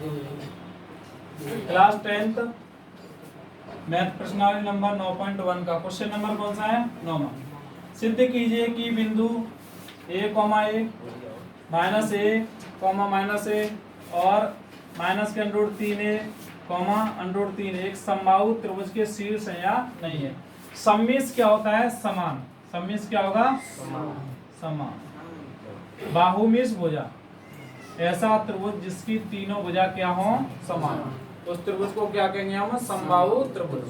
Class 10th math प्रश्नावली number 9.1 का question number कौन सा है? 9वां। सिद्ध कीजिए कि बिंदु a, a minus A minus A और माइनस के अंडर 3a अंडर 3 एक समबाहु त्रिभुज के शीर्ष है या नहीं है। सम्मिश्र क्या होता है? समान। सम्मिश्र क्या होगा? समान। बाहुमिश्र भुजा ऐसा त्रिभुज जिसकी तीनों भुजा क्या हो? समान। उस त्रिभुज को क्या कहेंगे हम? समबाहु त्रिभुज।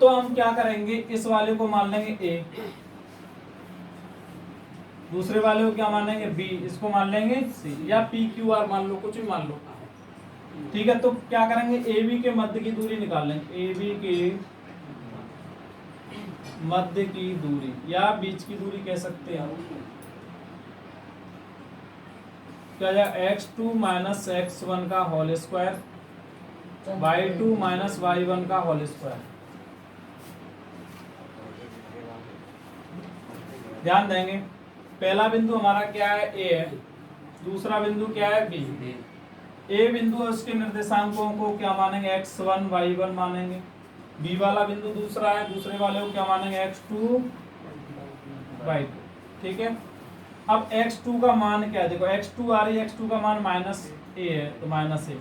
तो हम क्या करेंगे, इस वाले को मान लेंगे ए, दूसरे वाले को क्या मानेंगे? बी, इसको मान लेंगे सी, या पी क्यू आर मान लो, कुछ भी मान लो। ठीक है, तो क्या करेंगे, ए बी के मध्य की दूरी निकाल लेंगे। ए बी के मध्य की दूरी या बीच की दूरी कह सकते हैं। क्या जाएगा? x2 माइनस x1 का whole square, y2 minus y1 का होल स्क्वायर। ध्यान देंगे, पहला बिंदु हमारा क्या है? ए है। दूसरा बिंदु क्या है? बी। ए बिंदु है, उसके निर्देशांकों को क्या मानेंगे? x1 y1 मानेंगे। बी वाला बिंदु दूसरा है, दूसरे वाले को क्या मानेंगे? x2 y2। ठीक है, अब x2 का मान क्या है? देखो x2 आ रही है, x2 का मान माइनस ए है, तो माइनस ए,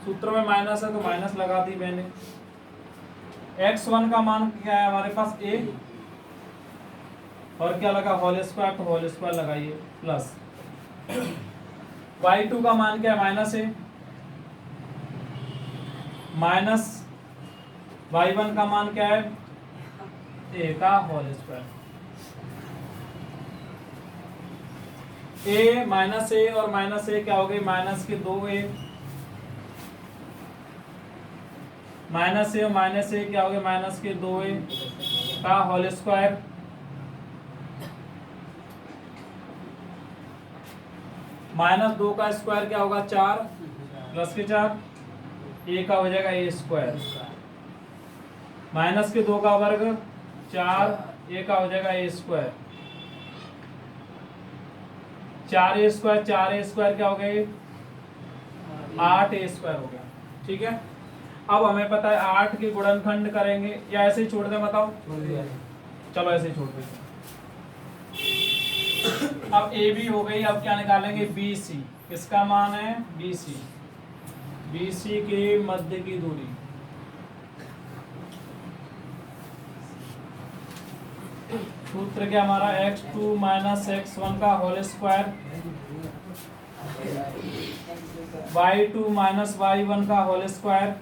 सूत्र में माइनस है तो माइनस लगा दी मैंने। x1 का मान क्या है हमारे पास? a, और क्या लगा? होल स्क्वायर, तो होल स्क्वायर लगाइए, प्लस y2 का मान क्या है? माइनस ए, माइनस y1 का मान क्या है? a का whole square. a minus A और माइनस ए क्या हो गई? माइनस के 2a, माइनस ए और माइनस ए क्या हो गया? माइनस के 2a का होल स्क्वायर, माइनस 2 का स्क्वायर क्या होगा? 4, प्लस के 4, ए का हो जाएगा ए स्क्वायर, माइनस के 2 का वर्ग 4, ए का हो जाएगा ए square, 4a square, 4a square क्या हो गया? 8a स्क्वायर हो गया। ठीक है, अब हमें पता है 8 के गुणनखंड करेंगे, या ऐसे ही छोड़ दें? बताओ, चलो ऐसे ही छोड़ दें। अब ए बी हो गई, अब क्या निकालेंगे? B C. किसका मान है? B C. बी सी के मध्य की दूरी, सूत्र क्या हमारा? x2 माइनस x1 का whole square, y2 minus y1 का होल स्क्वायर।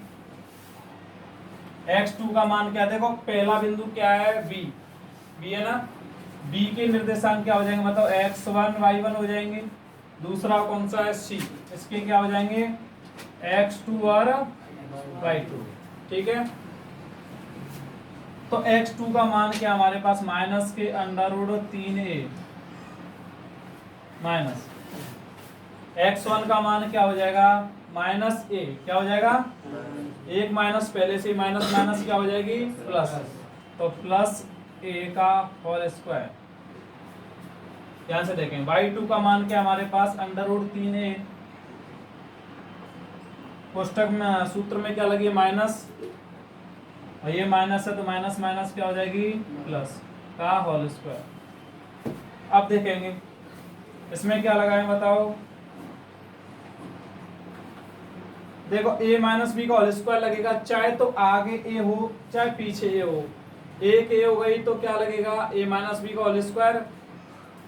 x2 का मान क्या? देखो पहला बिंदु क्या है? b, b है ना, b के निर्देशांक क्या हो जाएंगे? मतलब x1 y1 हो जाएंगे। दूसरा कौन सा है? c, इसके क्या हो जाएंगे? x2 और y2। ठीक है, तो x2 का मान क्या हमारे पास? माइनस के under root 3a, minus x1 का मान क्या हो जाएगा? माइनस a, क्या हो जाएगा? एक माइनस पहले से, माइनस माइनस क्या हो जाएगी? प्लस, तो प्लस a का होल स्क्वायर। ध्यान से देखें, y2 का मान क्या हमारे पास? अंडर रूट 3a, कोष्टक में सूत्र में क्या लगी? माइनस, और ये माइनस है तो माइनस माइनस क्या हो जाएगी? प्लस का होल स्क्वायर। अब देखेंगे इसमें क्या लगाएं, बताओ। देखो a माइनस बी का होल स्क्वायर लगेगा, चाहे तो आगे a हो चाहे पीछे a हो। एक a हो गई तो क्या लगेगा? a माइनस बी का होल स्क्वायर,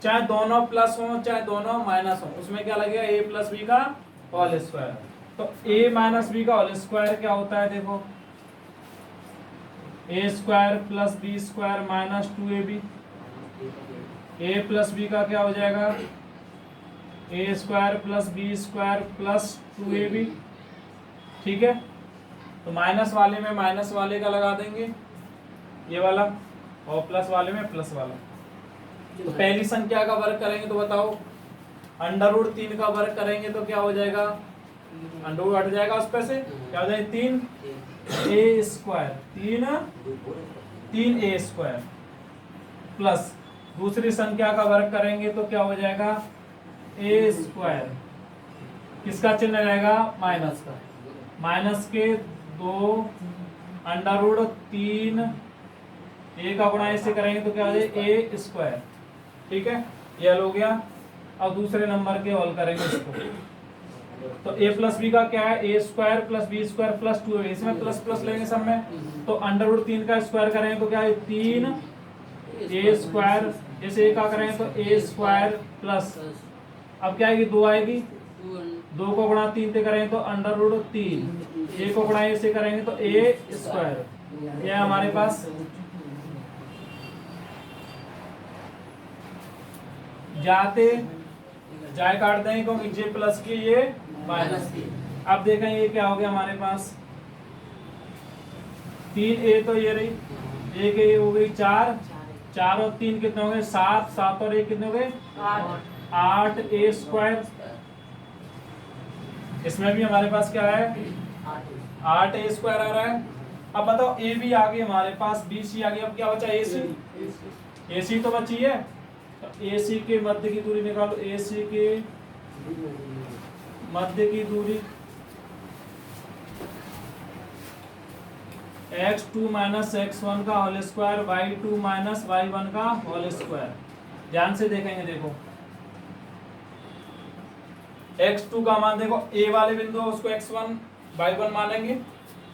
चाहे दोनों प्लस हो चाहे दोनों माइनस हो, उसमें क्या लगेगा? a प्लस बी का होल स्क्वायर। तो a माइनस बी का होल स्क्वायर क्या होता है? देखो a square plus B square minus 2ab, a plus B का क्या हो जाएगा? a square plus B square plus 2ab। ठीक है, तो माइनस वाले में माइनस वाले का लगा देंगे, ये वाला, और प्लस वाले में प्लस वाला। तो पहली संख्या का वर्ग करेंगे तो बताओ, अंडर रूट 3 का वर्ग करेंगे तो क्या हो जाएगा? अंडर रूट हट जाएगा उस पर से, क्या हो जाएगा? 3a square, 3a square, plus दूसरी संख्या का वर्ग करेंगे तो क्या हो जाएगा? a स्क्वायर किसका चिन्ह रहेगा? माइनस का। माइनस के 2 √3 ए का गुणा ऐसे करेंगे तो क्या हो जाए? ए स्क्वायर। ठीक है, ये हल हो गया। अब दूसरे नंबर के हल करेंगे इसको। तो a प्लस बी का क्या है? A square plus B square plus 2 है, इसमें प्लस प्लस लेंगे सब में, तो √3 का स्क्वायर करेंगे तो क्या है? 3 ए स्क्वायर, इस ए का करेंगे तो ए स्क्वायर प्लस, अब क्या आएगी? 2 आएगी, 2 को गुणा 3 से करेंगे तो √3, ए को गुणा ए से करेंगे तो ए स्क्वायर। यह हमारे पास जाते जाए काट देंगे क्योंकि जे प्लस की ये माइनस की। अब देखें ये क्या हो गया हमारे पास? 3 ए तो ये रही, एक ए हो गई 4, 4 और 3 कितने हो गए? 7, 7 और 1 कितने हो गए? 8 ए स्क्वायर। इसमें भी हमारे पास क्या है? 8 ए स्क्वायर आ रहा है। अब बताओ ए बी आ गई हमारे पास, बी सी आ गई, अब क्या बचा? ए सी। ए सी तो बची है, ए सी के मध्य की दूरी निकालो। ए सी के मध्य की दूरी x2 माइनस x1 का whole square, y2 minus y1 का होल स्क्वायर। ध्यान से देखेंगे, देखो x2 का मान देखो, a वाले बिंदु उसको x1 y1 मानेंगे,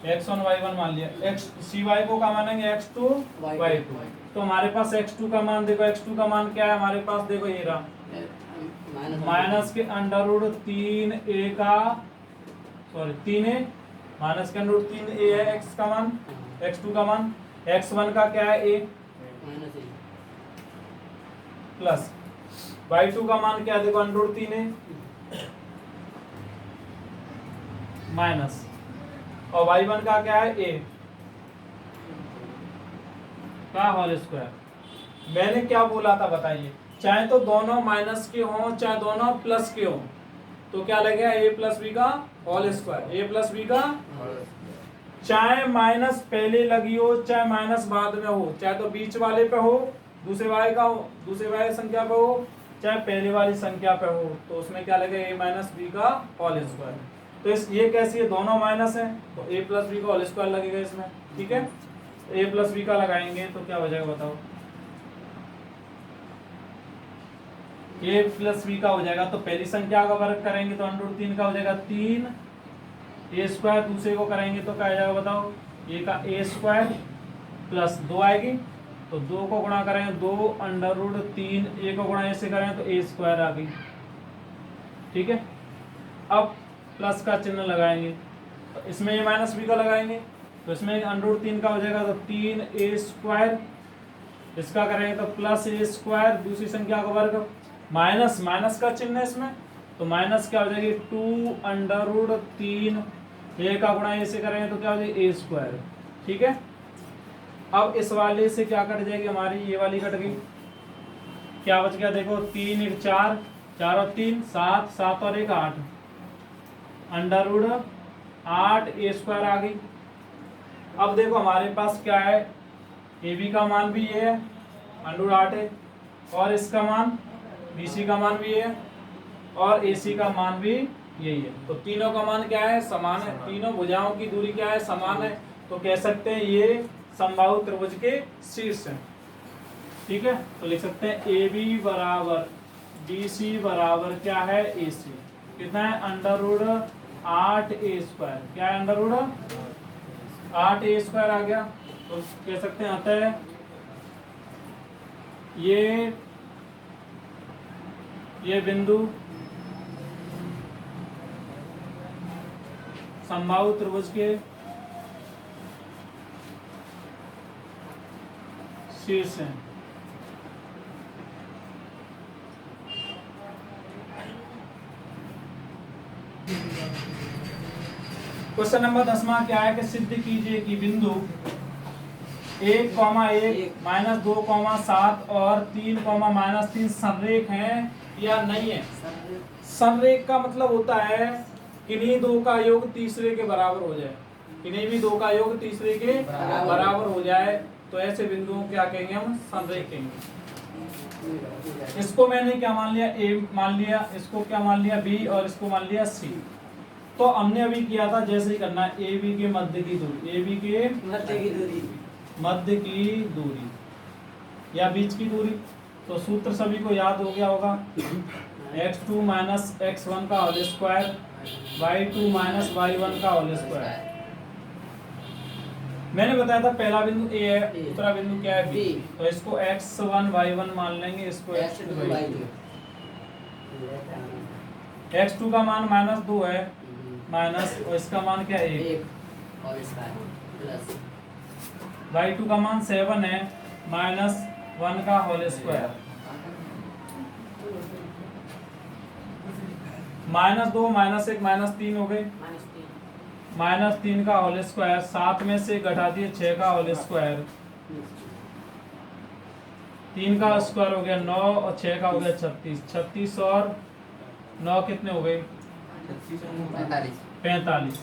x1 y1 मान लिया, x cy को क्या मानेंगे? x2 y2। तो हमारे पास x2 का मान देखो, x2 का मान क्या है हमारे पास? देखो ये रहा, माइनस के √3 a का, सॉरी 3 a माइनस के √3 a है x का मान, x2 का मान। x1 का क्या है? a प्लस y2 का मान क्या है? देखो √3 a माइनस, और y1 का क्या है? a का होल स्क्वायर। मैंने क्या बोला था बताइए? चाहे तो दोनों माइनस के हों चाहे दोनों प्लस के हों, तो क्या लगेगा? ए प्लस बी का होल स्क्वायर, ए प्लस बी का, चाहे माइनस पहले लगी हो चाहे माइनस बाद में हो, चाहे तो बीच वाले पे हो, दूसरे वाले का हो, दूसरे वाले संख्या पे हो, चाहे पहले वाली संख्या पे हो, तो उसमें क्या लगेगा? ए माइनस बी का होल स्क्वायर। तो इस ये कैसी है? दोनों माइनस है तो ए प्लस बी का होल स्क्वायर लगेगा इसमें। ठीक है, ए प्लस बी का लगाएंगे तो क्या हो जाएगा बताओ? ए प्लस बी का हो जाएगा तो पहली संख्या का वर्ग करेंगे तो √3 का हो जाएगा 3 ए स्क्वायर, दूसरे को करेंगे तो क्या आ जाएगा बताओ? ए का ए स्क्वायर प्लस 2 आएगी, तो 2 को गुणा करेंगे 2 √3, ए को गुणा ए से करेंगे तो ए स्क्वायर आ गई। ठीक है, अब प्लस का चिन्ह लगाएंगे तो इसमें ये माइनस बी का लगाएंगे तो इसमें √3 का हो जाएगा तो 3 ए स्क्वायर, इसका करेंगे तो प्लस ए स्क्वायर, दूसरी संख्या का वर्ग, माइनस माइनस का चिन्ह है इसमें, तो माइनस क्या हो जाएगी? 2 √3 ए का गुणा ए से करेंगे तो क्या हो जाएगी? ए स्क्वायर। ठीक है, अब इस वाले से क्या कट जाएगी हमारी? ये वाली कट गई, क्या बच गया? देखो 3 1 4, 4 और 3 7, 7 और 1 8, √8 ए स्क्वायर आ गई। अब देखो हमारे पास क्या है? ए बी का मान भी ये है, √8 है, और इसका मान बी सी का मान भी है, और ए सी का मान भी यही है। तो तीनों का मान क्या है? समान है। तीनों भुजाओं की दूरी क्या है? समान है। तो कह सकते हैं ये समबाहु त्रिभुज के शीर्ष हैं। ठीक है, तो लिख सकते हैं ए बी बराबर बी सी बराबर क्या है? ए सी। कितना है? √8 ए स्क्वायर। क्या है? √8 ए स्क्वायर आ गया। तो कह सकते हैं अतः ये बिंदु समबाहु त्रिभुज के शीर्ष हैं। क्वेश्चन नंबर 10वां क्या है कि सिद्ध कीजिए कि बिंदु 1, 1 -2, 7 और 3, -3 संरेख हैं या नहीं है। संरेख का मतलब होता है किन्हीं दो का योग तीसरे के बराबर हो जाए, किन्हीं भी दो का योग तीसरे के बराबर हो जाए, तो ऐसे बिंदुओं क्या कहेंगे हम? संरेख कहेंगे। इसको मैंने क्या मान लिया, ए मान लिया, इसको क्या मान लिया, बी, और इसको मान लिया सी। तो हमने अभी किया था जैसे ही करना है, ए बी के मध्य की दूरी, ए बी के मध्य की दूरी या बीच की दूरी। तो सूत्र सभी को याद हो गया होगा, x2 माइनस x1 का whole square, y2 minus y1 का होल स्क्वायर। मैंने बताया था पहला बिंदु ए है, दूसरा बिंदु क्या है, बी। तो इसको x1 y1 मान लेंगे, इसको x2 y2। x2 का मान -2 है, माइनस, और इसका मान क्या है 1, y2 का मान 7 है, -1 का होल स्क्वायर, -2 -1 -3 हो गए, -3 का होल स्क्वायर, 7 में से घटा दिए 6 का होल स्क्वायर, 3 का स्क्वायर हो गया 9 और 6 का हो गया 36, 36 और 9 कितने हो गए 45।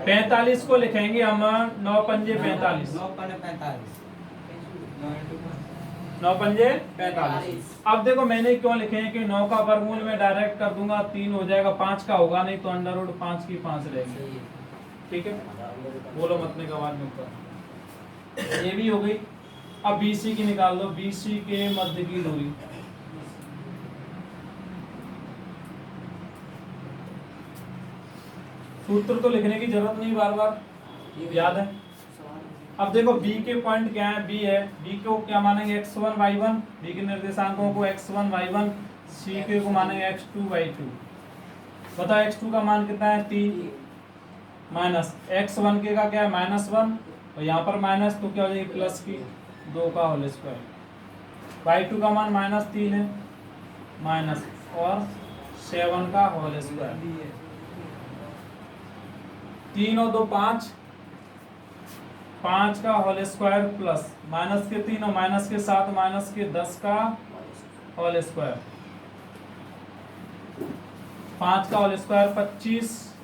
45 को लिखेंगे हम 9 पंजे 45, 9 पंजे 45। अब देखो मैंने क्यों लिखे हैं कि 9 का वर्गमूल में डायरेक्ट कर दूंगा 3 हो जाएगा, 5 का होगा नहीं तो √5 की 5 रहेगी। ठीक है, बोलो मतने का बाद में ऊपर। ये भी हो गई। अब BC की निकाल दो, BC के मध्य की दूरी, सूत्र तो लिखने की जरूरत नहीं, बार बार याद है। अब देखो B के पॉइंट क्या है, B है, B को क्या मानेंगे x1 y1, B के निर्देशांकों को x1 y1, C के को मानेंगे x2 y2। बताओ x2 का मान कितना है 3, माइनस x1 के का क्या है -1, और यहाँ पर माइनस तो क्या हो जाएगी प्लस की 2 का होल स्क्वायर, y2 का मान -3 है, माइनस और 7 का होल स्क्वायर, 3 और 2 5, 5 का होल स्क्वायर प्लस माइनस के 3 और माइनस के 7 माइनस के 10 का होल स्क्वायर, 5 का होल स्क्वायर 25,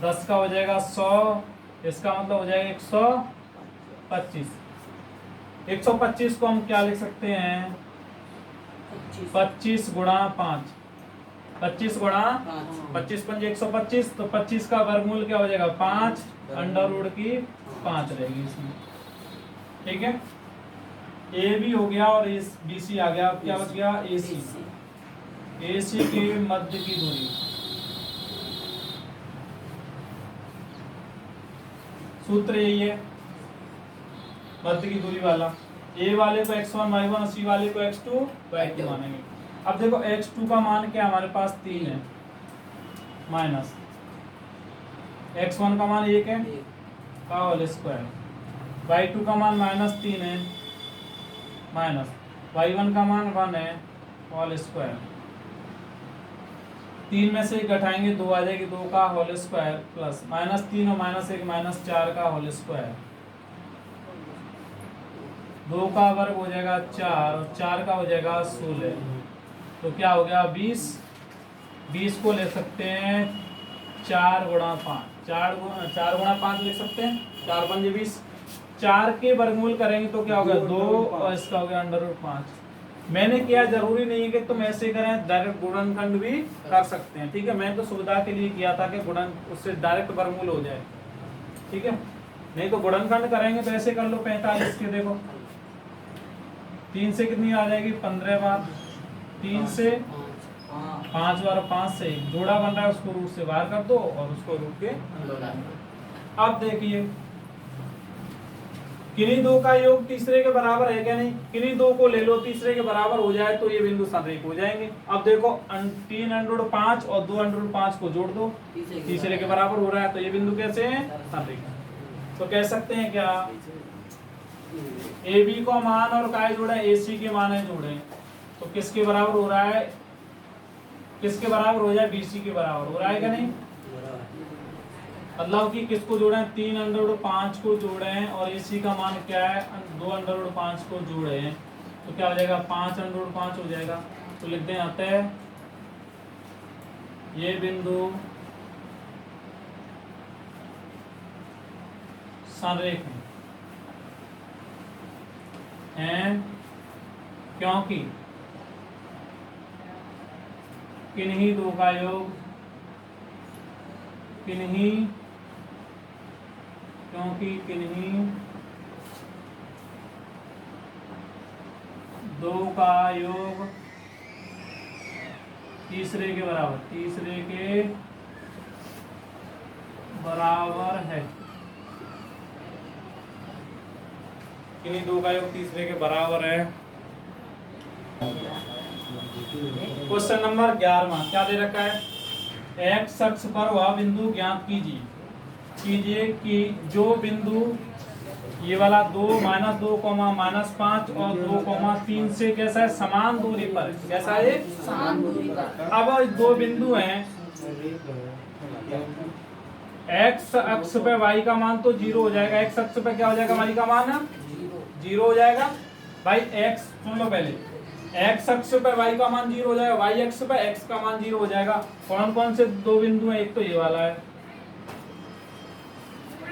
10 का हो जाएगा 100, इसका मतलब हो जाएगा 125। 125 को हम क्या लिख सकते हैं 25 गुणा 5, 25 गुणा 25 पंजे 125, तो 25 का वर्गमूल क्या हो जाएगा 5, अंडर की 5 रहेगी इसमें। ठीक है, ए भी हो गया और BC आ गया। अब क्या बच गया AC, AC के मध्य की दूरी, सूत्र यही है मध्य की दूरी वाला, A वाले को x1 y1 और C वाले को x2 y2 मानेंगे। अब देखो x2 का मान क्या हमारे पास 3 है, माइनस x1 का मान 1 है का होल स्क्वायर, y2 का मान -3 है, माइनस y1 का मान 1 है होल स्क्वायर, 3 में से घटाएंगे 2 आ जाएगी, 2 का होल स्क्वायर प्लस -3 और -1 -4 का होल स्क्वायर, 2 का वर्ग हो जाएगा 4 और 4 का हो जाएगा 16, तो क्या हो गया 20। 20 को ले सकते हैं 4 गुणा 5, 4 गुणा 5 लिख सकते हैं, 4 पंजे 20, 4 के वर्गमूल करेंगे तो क्या होगा 2 और इसका हो गया √5। मैंने किया, जरूरी नहीं है कि तुम ऐसे करें, डायरेक्ट गुणनखंड भी कर सकते हैं। ठीक है, मैं तो सुविधा के लिए किया था कि गुणन उससे डायरेक्ट वर्गमूल हो जाए। ठीक है, नहीं तो गुणनखंड करेंगे तो ऐसे कर लो 45 के, देखो 3 से कितनी आ जाएगी 15 बार, 3 से 5 बार, 5 से जोड़ा बन रहा है उसको रूट से बाहर कर दो और उसको रूट के अंदर डाल दो। अब देखिए किन्हीं दो का योग तीसरे के बराबर है क्या, नहीं, किन्हीं दो को ले लो तीसरे के बराबर हो जाए तो ये बिंदु संरेख हो जाएंगे। अब देखो 3√5 और 2√5 को जोड़ दो, तीसरे के बराबर हो रहा है तो ये बिंदु कैसे है संरेख। तो कह सकते हैं क्या AB को मान और काय जोड़ा AC के मान है जोड़े, तो किसके बराबर हो रहा है, किसके बराबर हो जाए BC के बराबर हो रहा है क्या, नहीं, मतलब कि किसको जोड़े 3√5 को जोड़े हैं और AC का मान क्या है 2√5 को जोड़े हैं, तो क्या हो जाएगा 5√5 हो जाएगा। तो लिखते हैं अतः ये बिंदु संरेख है। हैं क्योंकि किन्हीं दो का योग क्योंकि किन्हीं दो का योग तीसरे के बराबर है। किन्हीं दो का योग तीसरे के बराबर है। क्वेश्चन नंबर 11 क्या दे रखा है? एक्स अक्ष पर वह बिंदु ज्ञात कीजिए कि जो बिंदु ये वाला 2 -2, -5 और 2, 3 से कैसा है? समान दूरी पर। कैसा है? समान दूरी पर। अब दो बिंदु हैं, एक्स अक्ष पे वाई का मान तो 0 हो जाएगा। एक्स अक्ष पे क्या हो जाएगा? वाई का मान 0 हो जाएगा। भाई एक्स सुन लो पहले, एक्स अक्ष पे वाई का मान 0 हो जाएगा, वाई अक्ष पे एक्स का मान 0 हो जाएगा। कौन कौन से दो बिंदु हैं? एक तो ये वाला है,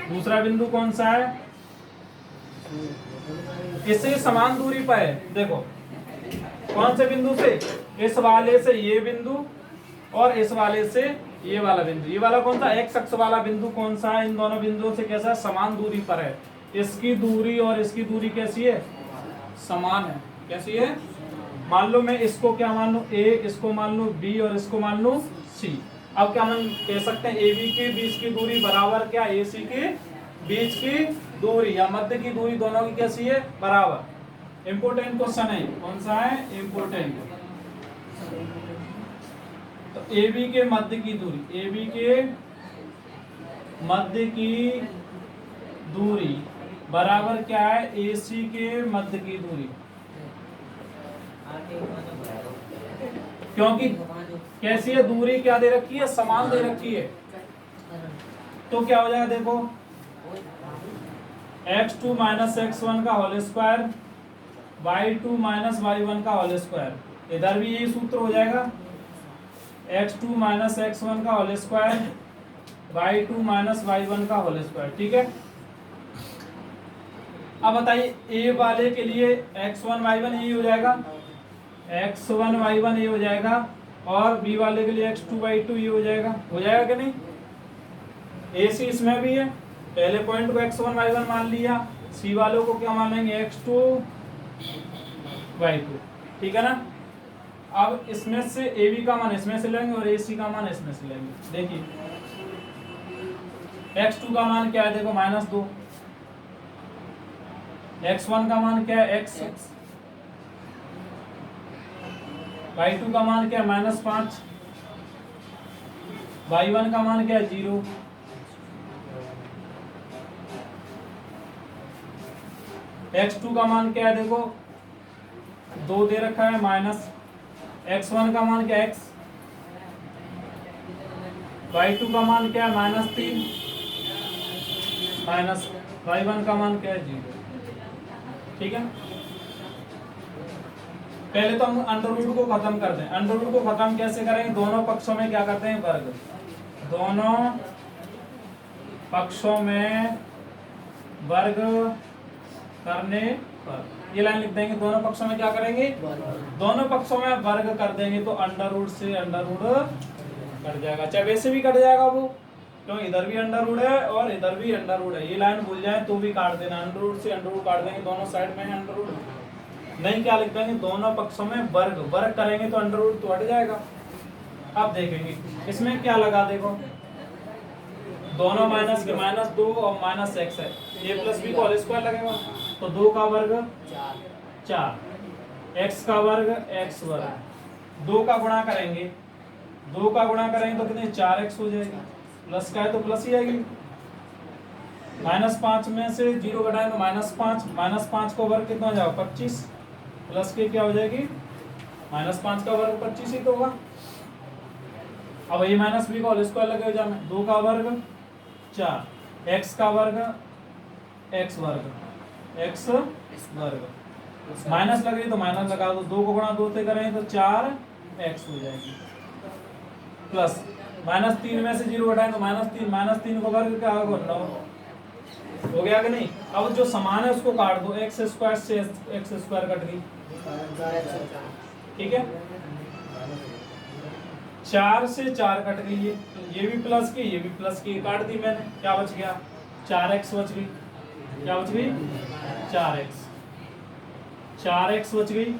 दूसरा बिंदु कौन सा है? इससे समान दूरी पर है। देखो कौन से बिंदु से? इस वाले से ये बिंदु और इस वाले से ये वाला बिंदु। ये वाला कौन सा? एक्स अक्ष वाला बिंदु कौन सा है? इन दोनों बिंदुओं से कैसा है? समान दूरी पर है। इसकी दूरी और इसकी दूरी कैसी है? समान है। कैसी है? मान लो मैं इसको क्या मान लूं? ए, इसको मान लूं बी और इसको मान लूं सी। अब क्या हम कह सकते हैं? ए बी के बीच की दूरी बराबर क्या? ए सी के बीच की दूरी या मध्य की दूरी दोनों की कैसी है? बराबर। इंपोर्टेंट क्वेश्चन है। कौन सा है? इंपोर्टेंट। तो ए बी के मध्य की दूरी, ए बी के मध्य की दूरी बराबर क्या है? ए सी के मध्य की दूरी। क्योंकि कैसी है? दूरी क्या दे रखी है? समान दे रखी है। तो क्या हो जाएगा? देखो x2 - x1 का होल स्क्वायर, y2 - y1 का होल स्क्वायर। इधर भी यही सूत्र हो जाएगा, x2 - x1 का होल स्क्वायर, y2 - y1 का होल स्क्वायर। ठीक है। अब बताइए a वाले के लिए x1 y1 यही हो जाएगा, x1 y1 ये हो जाएगा, और b वाले के लिए x2 y2 ये हो जाएगा। हो जाएगा कि नहीं? ए सी इसमें भी है। पहले पॉइंट को x1 y1 मान लिया, सी वालों को क्या मान लेंगे? x2 y2। ठीक है ना। अब इसमें से ए बी का मान इसमें से लेंगे और ए सी का मान इसमें से लेंगे। देखिए x2 का मान क्या है? देखो -2, x1 का मान क्या है? x, y2 का मान क्या है? -5, y1 का मान क्या है? 0। x2 का मान क्या है? देखो 2 दे रखा है, माइनस x1 का मान क्या है? x, y2 का मान क्या है? -3, माइनस y1 का मान क्या है? 0। ठीक है। पहले तो हम अंडर रूट को खत्म कर दें। अंडर रूट को खत्म कैसे करेंगे? दोनों पक्षों में क्या करते हैं? वर्ग। दोनों पक्षों में वर्ग करने पर ये लाइन लिख देंगे। दोनों पक्षों में क्या करेंगे? दोनों पक्षों में वर्ग कर देंगे तो अंडर रूट से अंडर रूट कट जाएगा। चाहे वैसे भी कट जाएगा वो, क्यों? इधर भी अंडर रूट है और इधर भी अंडर रूट है। ये लाइन भूल जाए तो भी काट देना। अंडर रूट से अंडर रूट काट देंगे, दोनों साइड में है अंडर रूट। नहीं क्या लिख देंगे? दोनों पक्षों में वर्ग करेंगे तो अंडर रूट तो हट जाएगा। अब देखेंगे इसमें क्या लगा। देखो दोनों माइनस के -2 और -x है, a + b को होल स्क्वायर लगेगा तो 2 का वर्ग 4, x का वर्ग x वर्ग। 2 का गुणा करेंगे, 2 का गुणा करेंगे तो कितने? 4x हो जाएगी। प्लस का है तो प्लस ही आएगी। -5 में से 0 घटाएं तो -5, -5 को वर्ग कितना हो जाएगा? 25, प्लस के क्या हो जाएगी? -5 का वर्ग 25 ही तो होगा। अब ये -b का होल स्क्वायर लगे हो जाए, 2 का वर्ग 4, x का वर्ग x वर्ग, x वर्ग, माइनस लग रही तो माइनस लगा दो। 2 को गुणा 2 से करें तो 4x हो जाएगी। प्लस -3 में से 0 घटाएं तो -3, -3 को वर्ग क्या होगा? 9। हो गया कि नहीं। अब जो समान है उसको काट दो, एक्स स्क्वायर से एक्स स्क्वायर कट गई, ठीक है। 4 से 4 कट गई, ये भी प्लस की ये भी प्लस की, काट दी मैंने, क्या बच गया 4x बच गई, क्या बच गई 4x बच गई।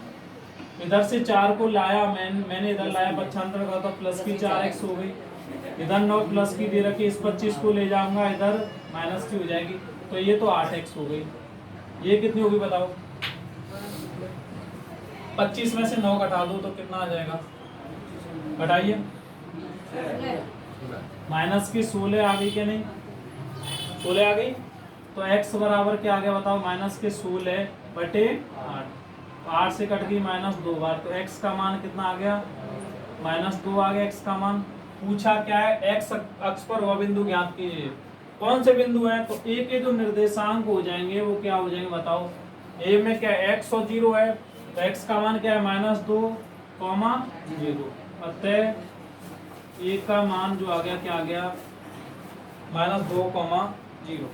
इधर से 4 को लाया मैंने इधर लाया पक्षांतर का, तो प्लस की 4x हो गई। इधर 9 प्लस की दे रखी, इस 25 को ले जाऊंगा इधर माइनस की हो जाएगी, तो ये तो 8x हो गई। ये कितनी होगी बताओ, 25 में से 9 घटा दो तो कितना आ जाएगा, घटाइए, माइनस की 16 आ गई क्या नहीं, 16 आ गई। तो x बराबर क्या आ गया बताओ, माइनस के 16 बटे 8, 8 से कट गई माइनस 2 बार, तो x का मान कितना आ गया, -2 आ गया x का मान। पूछा क्या है, x अक्ष पर वह बिंदु ज्ञात कीजिए, कौन से बिंदु है, तो a के जो निर्देशांक हो जाएंगे वो क्या हो जाएंगे बताओ। a में क्या x और 0 है, तो x का मान क्या है -2, 0, अतः a का मान जो आ गया क्या आ गया, -2, 0।